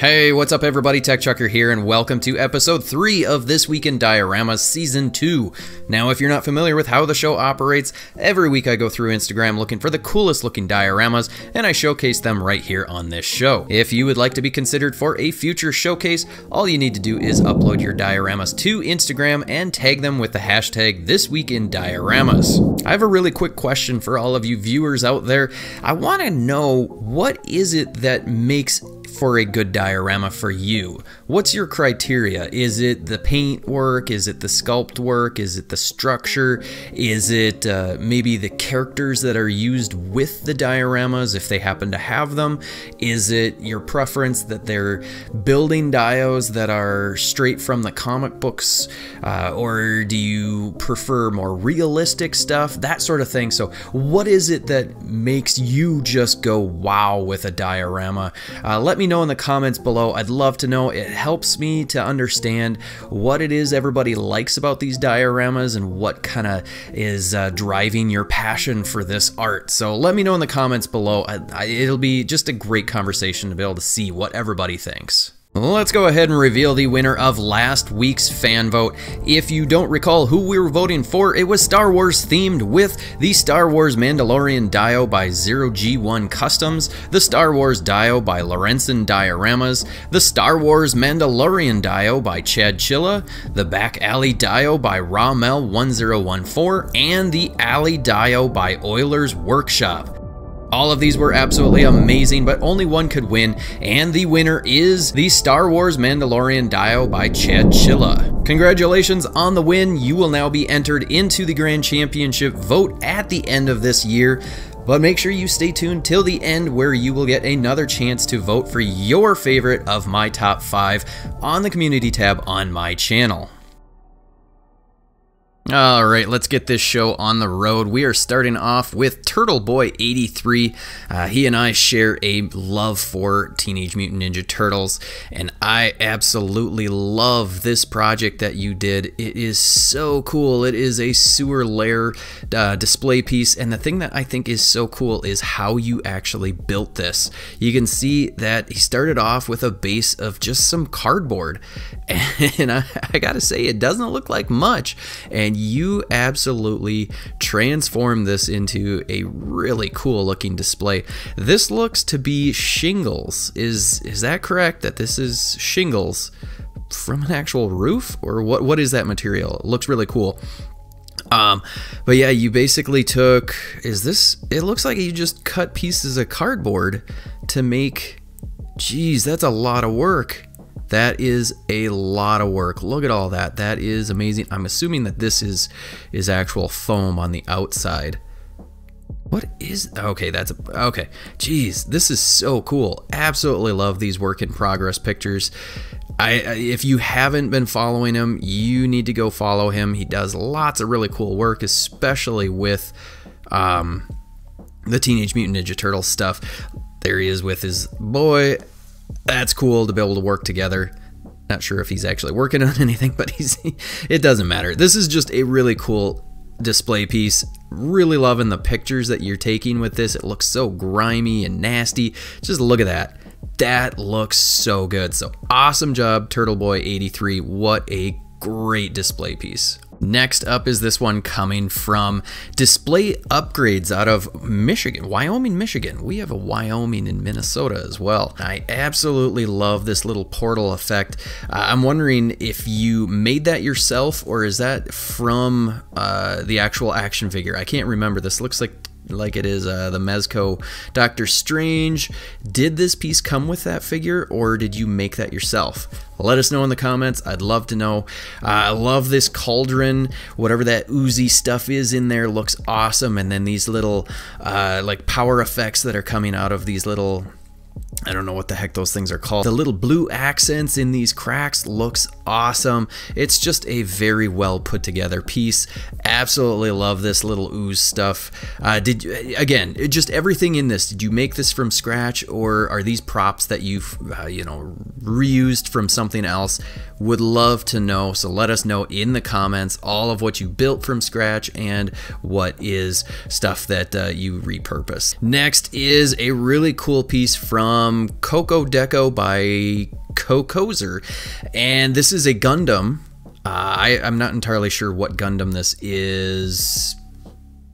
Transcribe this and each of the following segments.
Hey, what's up everybody, TechChucker here, and welcome to episode 3 of This Week in Dioramas Season 2. Now, if you're not familiar with how the show operates, every week I go through Instagram looking for the coolest looking dioramas, and I showcase them right here on this show. If you would like to be considered for a future showcase, all you need to do is upload your dioramas to Instagram and tag them with the hashtag Thisweekindioramas. I have a really quick question for all of you viewers out there. I want to know, what is it that makes for a good diorama for you? What's your criteria? Is it the paint work? Is it the sculpt work? Is it the structure? Is it maybe the characters that are used with the dioramas if they happen to have them? Is it your preference that they're building dios that are straight from the comic books? Or do you prefer more realistic stuff? That sort of thing. So what is it that makes you just go wow with a diorama? Let me know in the comments below. I'd love to know. It helps me to understand what it is everybody likes about these dioramas and what kind of is driving your passion for this art. So let me know in the comments below. It'll be just a great conversation to be able to see what everybody thinks. Let's go ahead and reveal the winner of last week's fan vote. If you don't recall who we were voting for, it was Star Wars themed with the Star Wars Mandalorian Dio by 0G1 Customs, the Star Wars Dio by Lorenzen Dioramas, the Star Wars Mandalorian Dio by Chad Chilla, the Back Alley Dio by Ramel1014, and the Alley Dio by Oilers Workshop. All of these were absolutely amazing, but only one could win, and the winner is the Star Wars Mandalorian Dio by Chad Chilla. Congratulations on the win. You will now be entered into the Grand Championship vote at the end of this year, but make sure you stay tuned till the end where you will get another chance to vote for your favorite of my top 5 on the community tab on my channel. Alright, let's get this show on the road. We are starting off with Turtle Boy 83. He and I share a love for Teenage Mutant Ninja Turtles, and I absolutely love this project that you did. It is so cool. It is a sewer lair display piece, and the thing that I think is so cool is how you actually built this. You can see that he started off with a base of just some cardboard, and I gotta say, it doesn't look like much, and you absolutely transformed this into a really cool looking display. This looks to be shingles. Is that correct, that this is shingles from an actual roof, or what is that material? It looks really cool. But yeah, you basically took, it looks like you just cut pieces of cardboard to make, geez, that's a lot of work. That is a lot of work. Look at all that. That is amazing. I'm assuming that this is actual foam on the outside. What is, okay, okay. Geez, this is so cool. Absolutely love these work in progress pictures. If you haven't been following him, you need to go follow him. He does lots of really cool work, especially with the Teenage Mutant Ninja Turtles stuff. There he is with his boy. That's cool to be able to work together. Not sure if he's actually working on anything, but it doesn't matter. This is just a really cool display piece. Really loving the pictures that you're taking with this. It looks so grimy and nasty. Just look at that. That looks so good. So awesome job, Turtle Boy 83. What a great display piece. Next up is this one coming from Display Upgrades out of Michigan, Wyoming, Michigan. We have a Wyoming in Minnesota as well. I absolutely love this little portal effect. I'm wondering if you made that yourself, or is that from the actual action figure? I can't remember. This looks like it is the Mezco Doctor Strange. Did this piece come with that figure, or did you make that yourself? Let us know in the comments. I'd love to know. I love this cauldron. Whatever that oozy stuff is in there looks awesome. And then these little like power effects that are coming out of these little, I don't know what the heck those things are called. The little blue accents in these cracks looks awesome. It's just a very well put together piece. Absolutely love this little ooze stuff. Again, just everything in this, did you make this from scratch, or are these props that you've you know, reused from something else? Would love to know, so let us know in the comments all of what you built from scratch and what is stuff that you repurpose. Next is a really cool piece from from Coco Deco by Cocozer, and this is a Gundam. I'm not entirely sure what Gundam this is.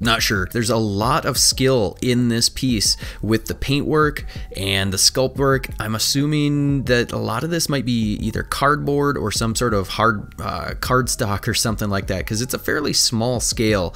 Not sure. There's a lot of skill in this piece with the paintwork and the sculpt work. I'm assuming that a lot of this might be either cardboard or some sort of hard cardstock or something like that, because it's a fairly small scale.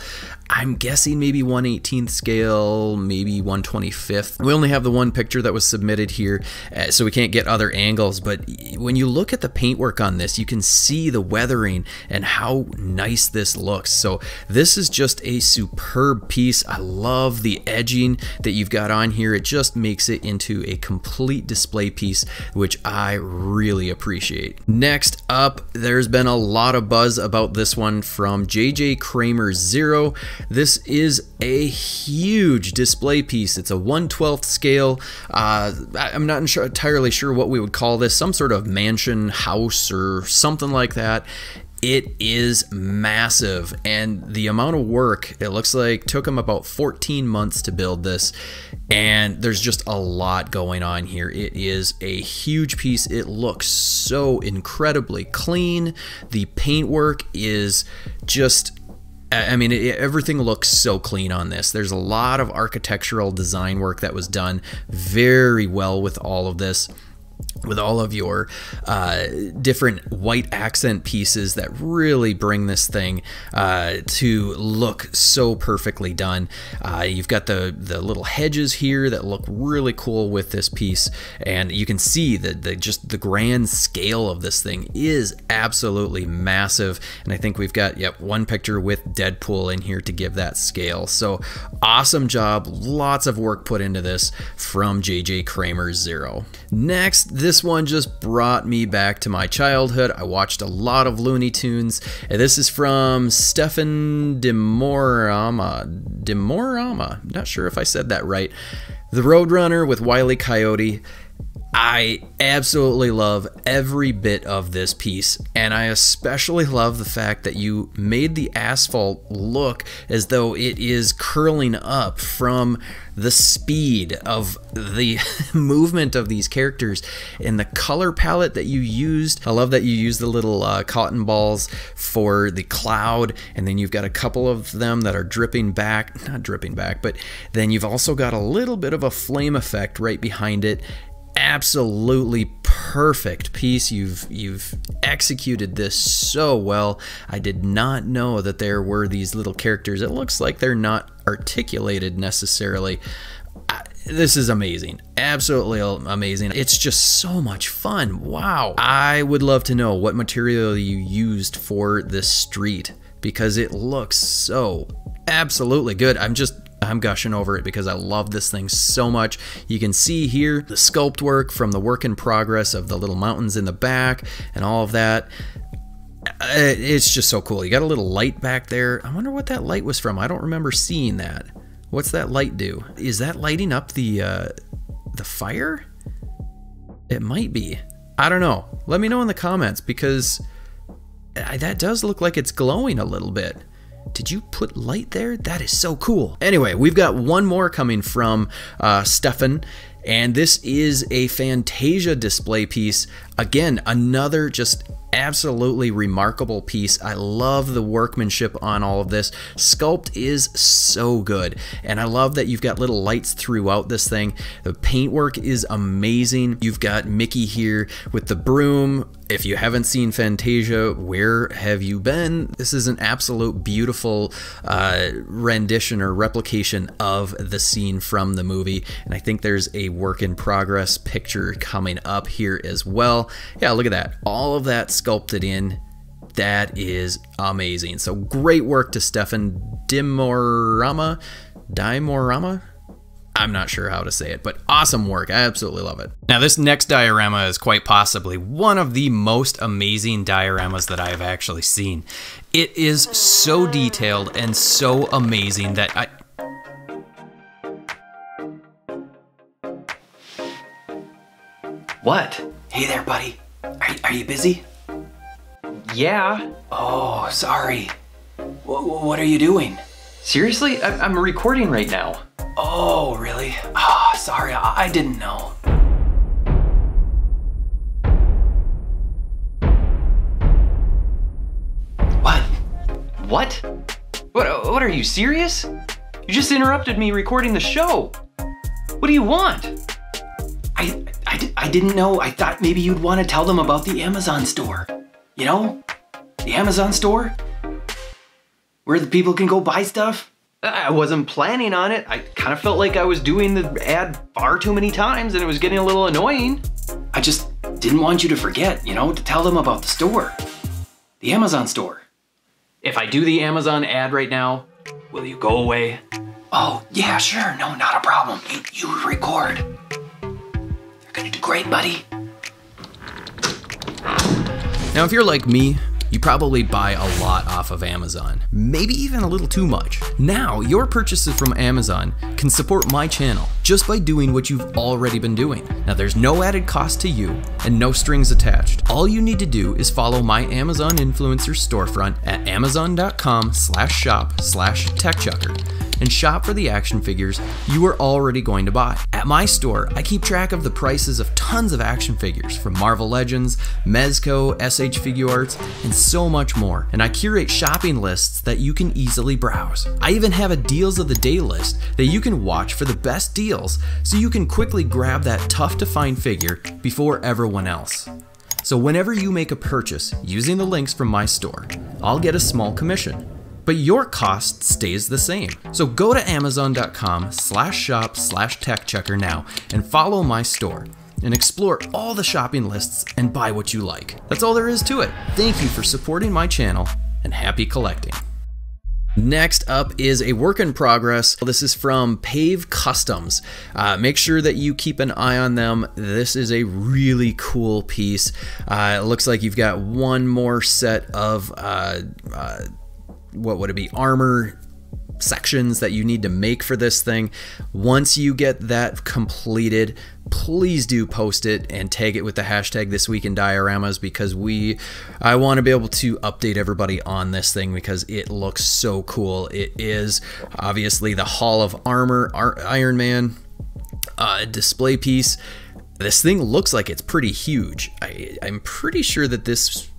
I'm guessing maybe 1/18th scale, maybe 1/25th. We only have the one picture that was submitted here, so we can't get other angles, but when you look at the paintwork on this, you can see the weathering and how nice this looks. So this is just a superb piece. I love the edging that you've got on here. It just makes it into a complete display piece, which I really appreciate. Next up, there's been a lot of buzz about this one from JJ Kramer 0. This is a huge display piece. It's a 1/12th scale. I'm not entirely sure what we would call this, some sort of mansion house or something like that. It is massive, and the amount of work, it looks like, took them about 14 months to build this, and there's just a lot going on here. It is a huge piece. It looks so incredibly clean. The paintwork is just, I mean, everything looks so clean on this. There's a lot of architectural design work that was done very well with all of this, with all of your different white accent pieces that really bring this thing to look so perfectly done. You've got the little hedges here that look really cool with this piece, and you can see that just the grand scale of this thing is absolutely massive. And I think we've got, yep, one picture with Deadpool in here to give that scale. So awesome job, lots of work put into this from JJ Kramer 0. Next, this one just brought me back to my childhood. I watched a lot of Looney Tunes, and this is from Stefan Diorama. Not sure if I said that right. The Roadrunner with Wile E. Coyote. I absolutely love every bit of this piece, and I especially love the fact that you made the asphalt look as though it is curling up from the speed of the movement of these characters, and the color palette that you used. I love that you used the little cotton balls for the cloud, and then you've got a couple of them that are dripping back, not dripping back, but then you've also got a little bit of a flame effect right behind it. Absolutely perfect piece. You've executed this so well. I did not know that there were these little characters. It looks like they're not articulated necessarily. This is amazing. Absolutely amazing. It's just so much fun. Wow. I would love to know what material you used for this street, because it looks so absolutely good. I'm gushing over it because I love this thing so much. You can see here the sculpt work from the work in progress of the little mountains in the back and all of that. It's just so cool. You got a little light back there. I wonder what that light was from. I don't remember seeing that. What's that light do? Is that lighting up the fire? It might be. I don't know. Let me know in the comments, because that does look like it's glowing a little bit. Did you put light there? That is so cool. Anyway, we've got one more coming from Stefan, and this is a Fantasia display piece. Again, another just absolutely remarkable piece. I love the workmanship on all of this. Sculpt is so good, and I love that you've got little lights throughout this thing. The paintwork is amazing. You've got Mickey here with the broom. If you haven't seen Fantasia, where have you been? This is an absolute beautiful rendition or replication of the scene from the movie, and I think there's a work in progress picture coming up here as well. Yeah, look at that. All of that sculpted in. That is amazing. So great work to Stefan Diorama. I'm not sure how to say it, but awesome work. I absolutely love it. Now, this next diorama is quite possibly one of the most amazing dioramas that I have actually seen. It is so detailed and so amazing that What? Hey there, buddy. Are you busy? Yeah. Oh, sorry. What are you doing? Seriously? I'm recording right now. Oh, really? Ah, sorry, I didn't know. What? What are you serious? You just interrupted me recording the show. What do you want? I didn't know. I thought maybe you'd want to tell them about the Amazon store. You know? The Amazon store? Where the people can go buy stuff? I wasn't planning on it. I kind of felt like I was doing the ad far too many times and it was getting a little annoying. I just didn't want you to forget, you know, to tell them about the store. The Amazon store. If I do the Amazon ad right now, will you go away? Oh, yeah, sure. No, not a problem. You record. You're gonna do great, buddy. Now, if you're like me, you probably buy a lot off of Amazon, maybe even a little too much. Now, your purchases from Amazon can support my channel just by doing what you've already been doing. Now, there's no added cost to you and no strings attached. All you need to do is follow my Amazon influencer storefront at amazon.com/shop/TechChucker and shop for the action figures you are already going to buy. At my store, I keep track of the prices of tons of action figures from Marvel Legends, Mezco, SH Figuarts, and so much more. And I curate shopping lists that you can easily browse. I even have a deals of the day list that you can watch for the best deals so you can quickly grab that tough to find figure before everyone else. So whenever you make a purchase using the links from my store, I'll get a small commission. But your cost stays the same. So go to amazon.com/shop/TechChucker now and follow my store and explore all the shopping lists and buy what you like. That's all there is to it. Thank you for supporting my channel and happy collecting. Next up is a work in progress. This is from Pave Customs. Make sure that you keep an eye on them. This is a really cool piece. It looks like you've got one more set of what would it be, armor sections that you need to make for this thing. Once you get that completed, please do post it and tag it with the hashtag Thisweekindioramas because I want to be able to update everybody on this thing because it looks so cool. It is obviously the Hall of Armor Iron Man display piece. This thing looks like it's pretty huge. I'm pretty sure that is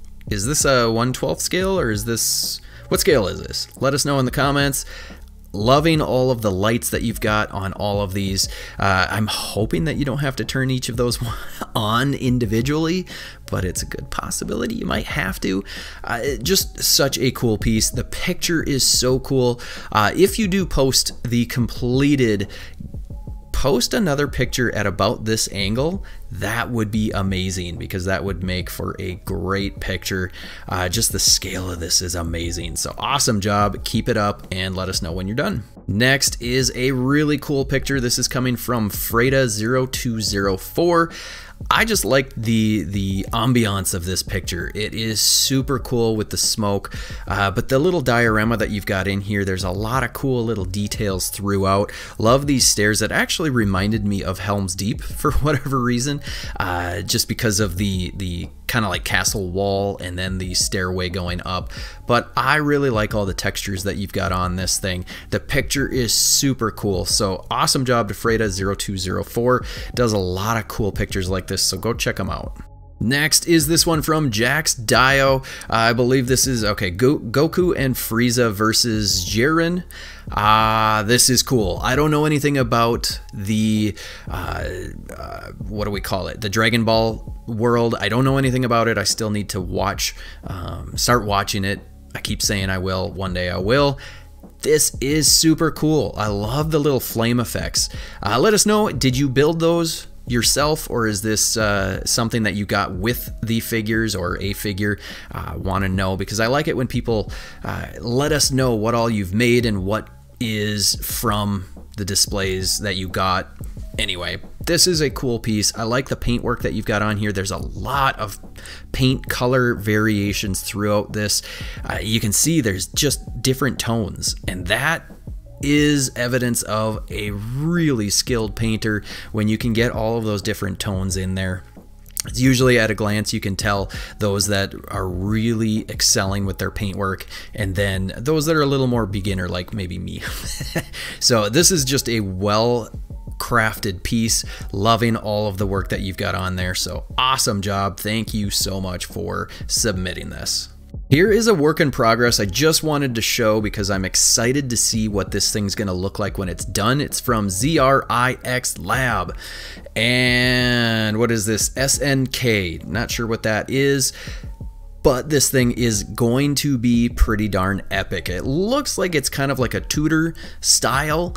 this a 1/12 scale or is this, what scale is this? Let us know in the comments. Loving all of the lights that you've got on all of these. I'm hoping that you don't have to turn each of those on individually, but it's a good possibility you might have to. Just such a cool piece. The picture is so cool. If you do post the completed, post another picture at about this angle. That would be amazing because that would make for a great picture. Just the scale of this is amazing. So awesome job. Keep it up and let us know when you're done. Next is a really cool picture. This is coming from Freda0204. I just like the ambiance of this picture. It is super cool with the smoke, but the little diorama that you've got in here, there's a lot of cool little details throughout. Love these stairs that actually reminded me of Helm's Deep for whatever reason, just because of the kind of like castle wall and then the stairway going up. But I really like all the textures that you've got on this thing. The picture is super cool. So awesome job to Freda0204. Does a lot of cool pictures like this, so go check them out. Next is this one from Jax Dio. I believe this is, okay, Goku and Frieza versus Jiren. This is cool. I don't know anything about the, what do we call it? The Dragon Ball world. I don't know anything about it. I still need to watch, start watching it. I keep saying I will. One day I will. This is super cool. I love the little flame effects. Let us know, did you build those yourself, or is this something that you got with the figures or a figure? Want to know, because I like it when people let us know what all you've made and what is from the displays that you got. Anyway, this is a cool piece. I like the paintwork that you've got on here. There's a lot of paint color variations throughout this. You can see there's just different tones, and that is evidence of a really skilled painter when you can get all of those different tones in there. It's usually at a glance you can tell those that are really excelling with their paintwork, and then those that are a little more beginner, like maybe me. So this is just a well crafted piece. Loving all of the work that you've got on there. So awesome job. Thank you so much for submitting this. Here is a work in progress I just wanted to show because I'm excited to see what this thing's going to look like when it's done. It's from ZRIX Lab. And what is this? SNK. Not sure what that is. But this thing is going to be pretty darn epic. It looks like it's kind of like a Tudor style,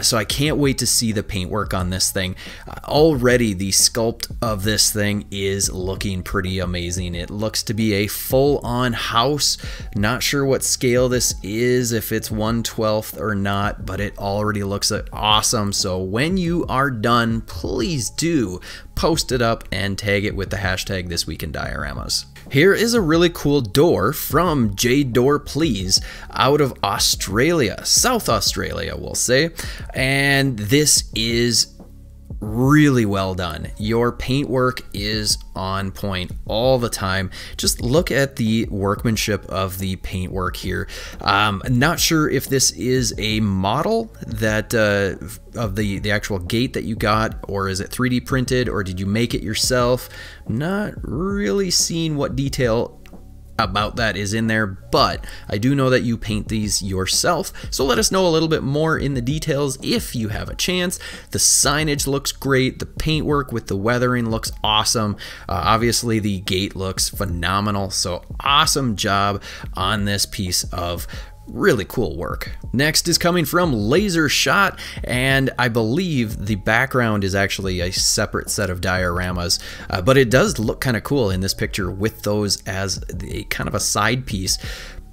so I can't wait to see the paintwork on this thing. Already the sculpt of this thing is looking pretty amazing. It looks to be a full-on house. Not sure what scale this is, if it's 1/12 or not, but it already looks awesome. So when you are done, please do post it up and tag it with the hashtag ThisweekInDioramas. Here is a really cool door from J-Door Please out of Australia, South Australia we'll say, and this is really well done. Your paintwork is on point all the time. Just look at the workmanship of the paintwork here. Not sure if this is a model that of the actual gate that you got, or is it 3D printed, or did you make it yourself? Not really seeing what detail about that is in there, but I do know that you paint these yourself, so let us know a little bit more in the details if you have a chance. The signage looks great, the paintwork with the weathering looks awesome, obviously the gate looks phenomenal, so awesome job on this piece of really cool work. Next is coming from Laser Shot, and I believe the background is actually a separate set of dioramas, but it does look kind of cool in this picture with those as the kind of a side piece.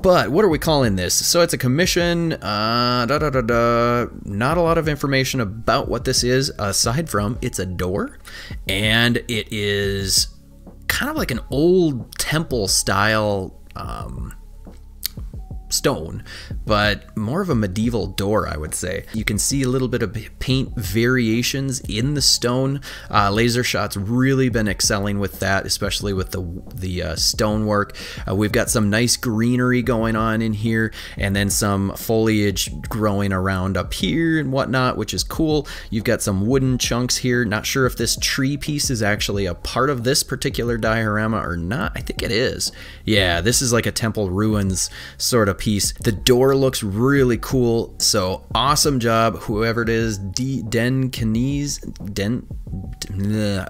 But what are we calling this? So it's a commission, not a lot of information about what this is, aside from it's a door, and it is kind of like an old temple style stone, but more of a medieval door, I would say. You can see a little bit of paint variations in the stone. Laser Shot's really been excelling with that, especially with the stonework. We've got some nice greenery going on in here, and then some foliage growing around up here and whatnot, which is cool. You've got some wooden chunks here. Not sure if this tree piece is actually a part of this particular diorama or not. I think it is. Yeah, this is like a temple ruins sort of piece. The door looks really cool, so awesome job, whoever it is.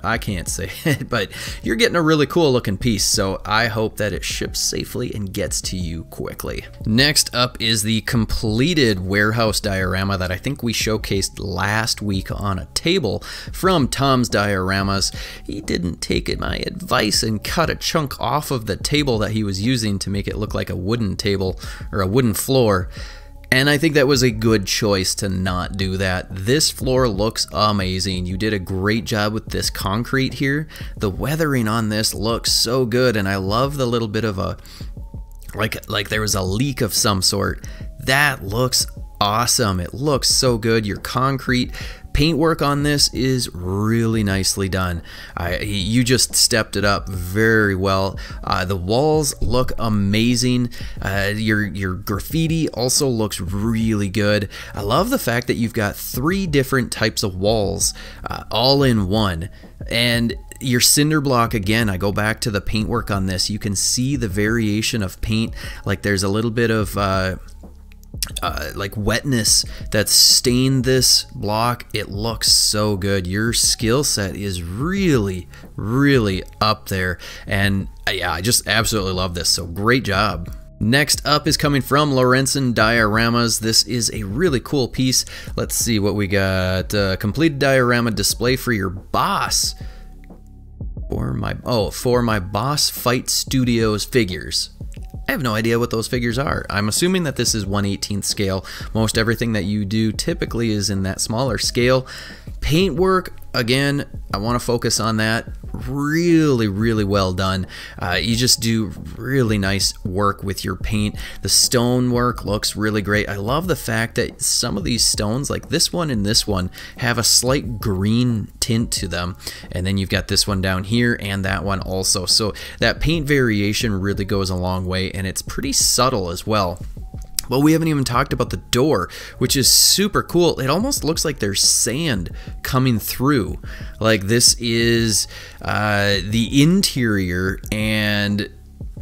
I can't say it, but you're getting a really cool looking piece, so I hope that it ships safely and gets to you quickly. Next up is the completed warehouse diorama that I think we showcased last week on a table from Tom's Dioramas. He didn't take my advice and cut a chunk off of the table that he was using to make it look like a wooden table or a wooden floor. And I think that was a good choice to not do that. This floor looks amazing. You did a great job with this concrete here. The weathering on this looks so good, and I love the little bit of a, like there was a leak of some sort. That looks awesome. It looks so good. Your concrete paintwork on this is really nicely done. You just stepped it up very well. The walls look amazing. Your graffiti also looks really good. I love the fact that you've got 3 different types of walls all in one. And your cinder block, again, I go back to the paintwork on this. You can see the variation of paint. Like there's a little bit of like wetness that's stained this block. It looks so good. Your skill set is really up there, and yeah, I just absolutely love this, so great job. Next up is coming from Lorenzen Dioramas. This is a really cool piece. Let's see what we got. Completed diorama display for your boss. For my Boss Fight Studios figures. I have no idea what those figures are. I'm assuming that this is 1/18 scale. Most everything that you do typically is in that smaller scale. Paintwork, again, I want to focus on that. Really well done. You just do really nice work with your paint. The stone work looks really great. I love the fact that some of these stones, like this one and this one, have a slight green tint to them, and then you've got this one down here and that one also. So that paint variation really goes a long way, and it's pretty subtle as well. Well, we haven't even talked about the door, which is super cool. It almost looks like there's sand coming through. Like this is the interior, and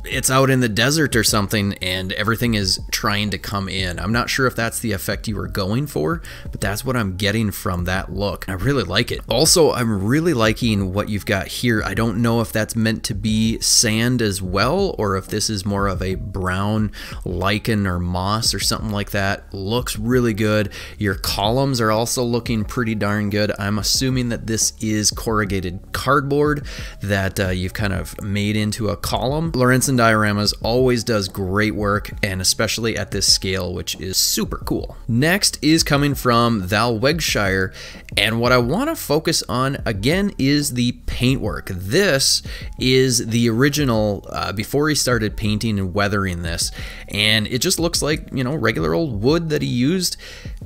it's out in the desert or something and everything is trying to come in. I'm not sure if that's the effect you were going for, but that's what I'm getting from that look. I really like it. Also, I'm really liking what you've got here. I don't know if that's meant to be sand as well, or if this is more of a brown lichen or moss or something like that. Looks really good. Your columns are also looking pretty darn good. I'm assuming that this is corrugated cardboard that you've kind of made into a column. Lorenzen Dioramas always does great work, and especially at this scale, which is super cool. Next is coming from Val Wegshire, and what I want to focus on again is the paintwork. This is the original before he started painting and weathering this, and it just looks like, you know, regular old wood that he used,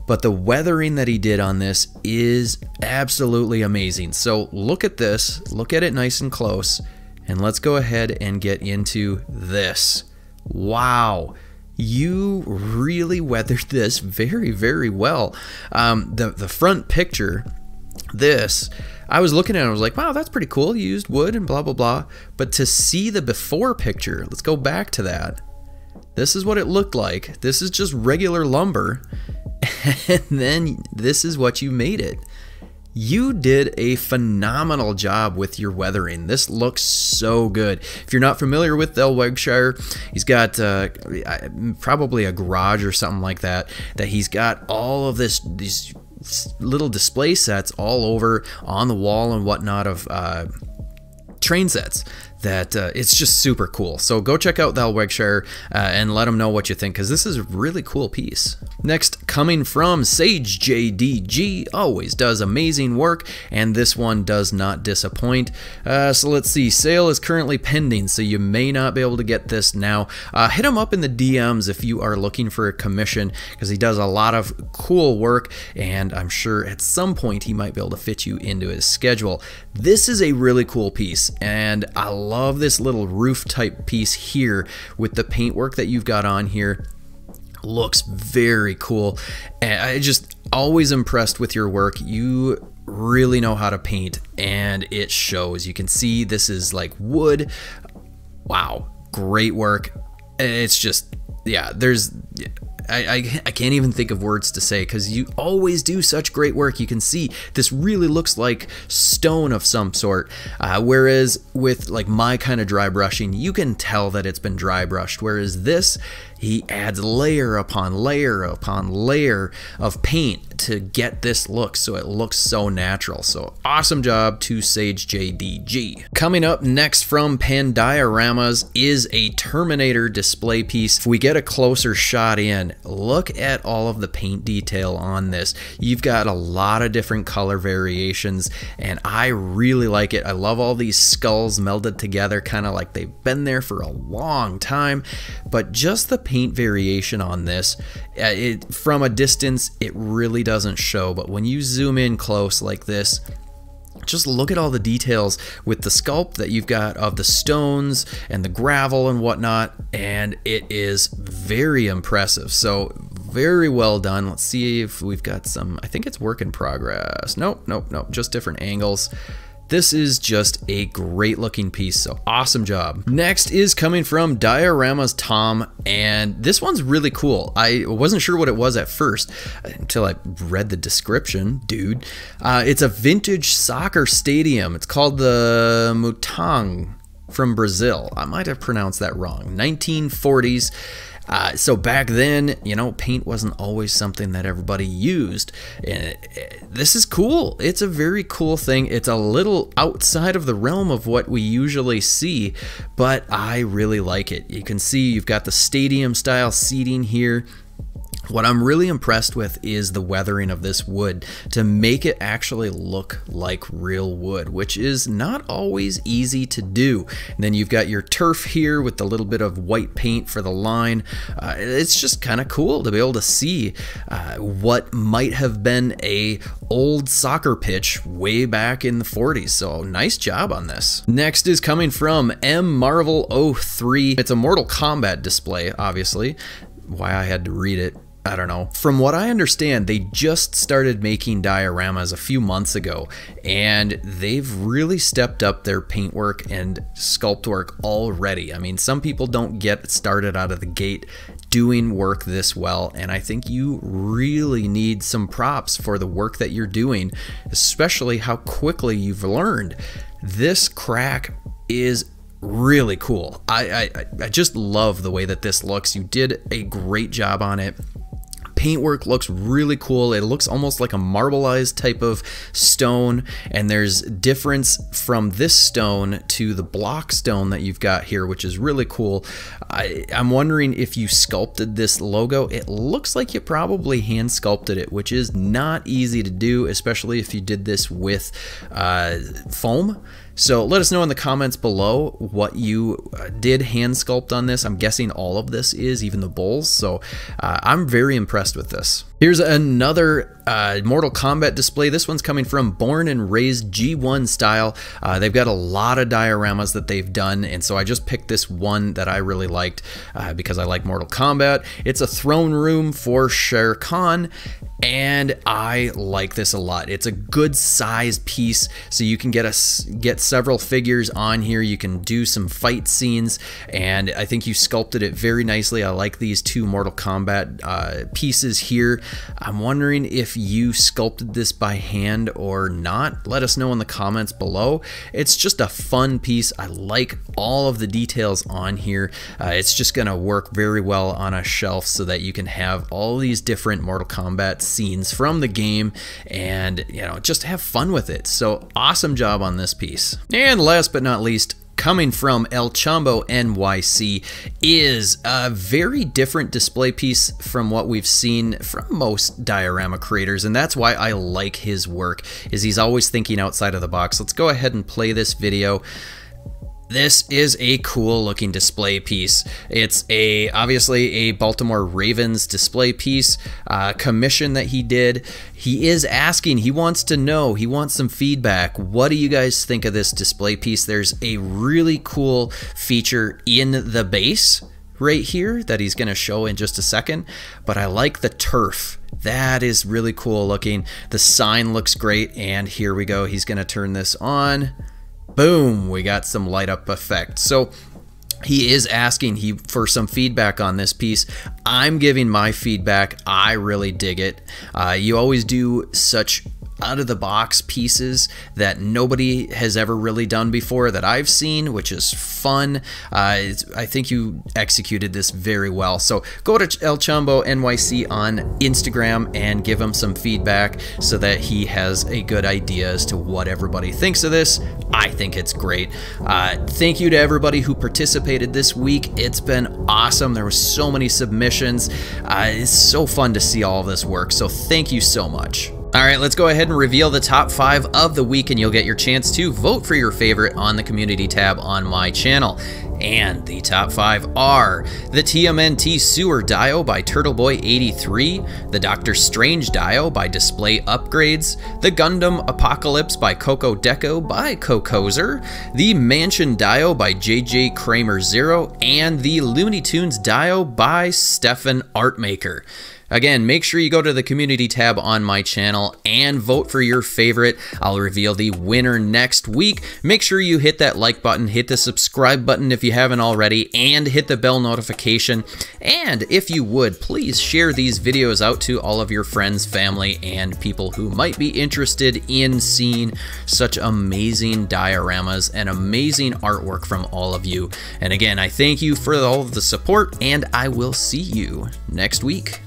but the weathering that he did on this is absolutely amazing. So look at this, look at it nice and close, and let's go ahead and get into this. Wow. You really weathered this very, very well. The front picture, this, I was looking at it and I was like, wow, that's pretty cool. You used wood and blah, blah, blah. But to see the before picture, let's go back to that. This is what it looked like. This is just regular lumber. And then this is what you made it. You did a phenomenal job with your weathering. This looks so good. If you're not familiar with Del Wegshire, he's got probably a garage or something like that, that he's got all of these little display sets all over on the wall and whatnot of train sets. That it's just super cool. So go check out Val Wegshire and let him know what you think, because this is a really cool piece. Next, coming from Sage JDG, always does amazing work, and this one does not disappoint. So let's see, sale is currently pending, so you may not be able to get this now. Hit him up in the DMs if you are looking for a commission, because he does a lot of cool work, and I'm sure at some point he might be able to fit you into his schedule. This is a really cool piece, and I love this little roof type piece here with the paintwork that you've got on here. Looks very cool. And I just always impressed with your work. You really know how to paint, and it shows. You can see this is like wood. Wow, great work. It's just, yeah, there's I can't even think of words to say, because you always do such great work. You can see this really looks like stone of some sort, whereas with like my kind of dry brushing, you can tell that it's been dry brushed, whereas this, he adds layer upon layer upon layer of paint to get this look so it looks so natural. So awesome job to Sage JDG. Coming up next from Dioramas is a Terminator display piece. If we get a closer shot in, look at all of the paint detail on this. You've got a lot of different color variations, and I really like it. I love all these skulls melded together, kind of like they've been there for a long time, but just the paint variation on this, from a distance it really doesn't show, but when you zoom in close like this, just look at all the details with the sculpt that you've got of the stones and the gravel and whatnot, and it is very impressive. So very well done. Let's see if we've got some, I think it's work in progress. Nope, just different angles. This is just a great looking piece, so awesome job. Next is coming from Dioramas Tom, and this one's really cool. I wasn't sure what it was at first until I read the description, dude. It's a vintage soccer stadium. It's called the Mutang from Brazil. I might have pronounced that wrong. 1940s. So back then, you know, paint wasn't always something that everybody used. And this is cool. It's a very cool thing. It's a little outside of the realm of what we usually see, but I really like it. You can see you've got the stadium style seating here. What I'm really impressed with is the weathering of this wood to make it actually look like real wood, which is not always easy to do. And then you've got your turf here with the little bit of white paint for the line. It's just kind of cool to be able to see what might have been a old soccer pitch way back in the 40s. So nice job on this. Next is coming from M Marvel 03. It's a Mortal Kombat display, obviously. Why I had to read it. I don't know. From what I understand, they just started making dioramas a few months ago, and they've really stepped up their paintwork and sculpt work already. I mean, some people don't get started out of the gate doing work this well, and I think you really need some props for the work that you're doing, especially how quickly you've learned. This crack is really cool. I just love the way that this looks. You did a great job on it. Paintwork looks really cool. It looks almost like a marbleized type of stone, and there's difference from this stone to the block stone that you've got here, which is really cool. I'm wondering if you sculpted this logo. It looks like you probably hand sculpted it, which is not easy to do, especially if you did this with foam. So let us know in the comments below what you did hand sculpt on this. I'm guessing all of this is, even the bowls. So I'm very impressed with this. Here's another Mortal Kombat display. This one's coming from Born and Raised G1 Style. They've got a lot of dioramas that they've done, and so I just picked this one that I really liked because I like Mortal Kombat. It's a throne room for Shere Khan, and I like this a lot. It's a good size piece, so you can get several figures on here. You can do some fight scenes, and I think you sculpted it very nicely. I like these two Mortal Kombat pieces here. I'm wondering if you sculpted this by hand or not. Let us know in the comments below. It's just a fun piece. I like all of the details on here. It's just gonna work very well on a shelf so that you can have all these different Mortal Kombat scenes from the game and, you know, just have fun with it. So awesome job on this piece. And last but not least, coming from El Chombo NYC, is a very different display piece from what we've seen from most diorama creators, and that's why I like his work, is he's always thinking outside of the box. Let's go ahead and play this video. This is a cool looking display piece. It's obviously a Baltimore Ravens display piece, commission that he did. He is asking, he wants to know, he wants some feedback. What do you guys think of this display piece? There's a really cool feature in the base right here that he's going to show in just a second, but I like the turf. That is really cool looking. The sign looks great, and here we go. He's going to turn this on. Boom, we got some light up effect. So he is asking for some feedback on this piece. I'm giving my feedback. I really dig it. You always do such out of the box pieces that nobody has ever really done before that I've seen, which is fun. I think you executed this very well. So go to El Chombo NYC on Instagram and give him some feedback so that he has a good idea as to what everybody thinks of this. I think it's great. Thank you to everybody who participated this week. It's been awesome. There were so many submissions. It's so fun to see all of this work. So thank you so much. All right, let's go ahead and reveal the top 5 of the week, and you'll get your chance to vote for your favorite on the community tab on my channel. And the top 5 are the TMNT Sewer Dio by Turtleboy83, the Doctor Strange Dio by Display Upgrades, the Gundam Apocalypse by Coco Deco by Cocozer, the Mansion Dio by JJ Kramer 0, and the Looney Tunes Dio by Stefan Artmaker. Again, make sure you go to the community tab on my channel and vote for your favorite. I'll reveal the winner next week. Make sure you hit that like button, hit the subscribe button if you haven't already, and hit the bell notification. And if you would, please share these videos out to all of your friends, family, and people who might be interested in seeing such amazing dioramas and amazing artwork from all of you. And again, I thank you for all of the support, and I will see you next week.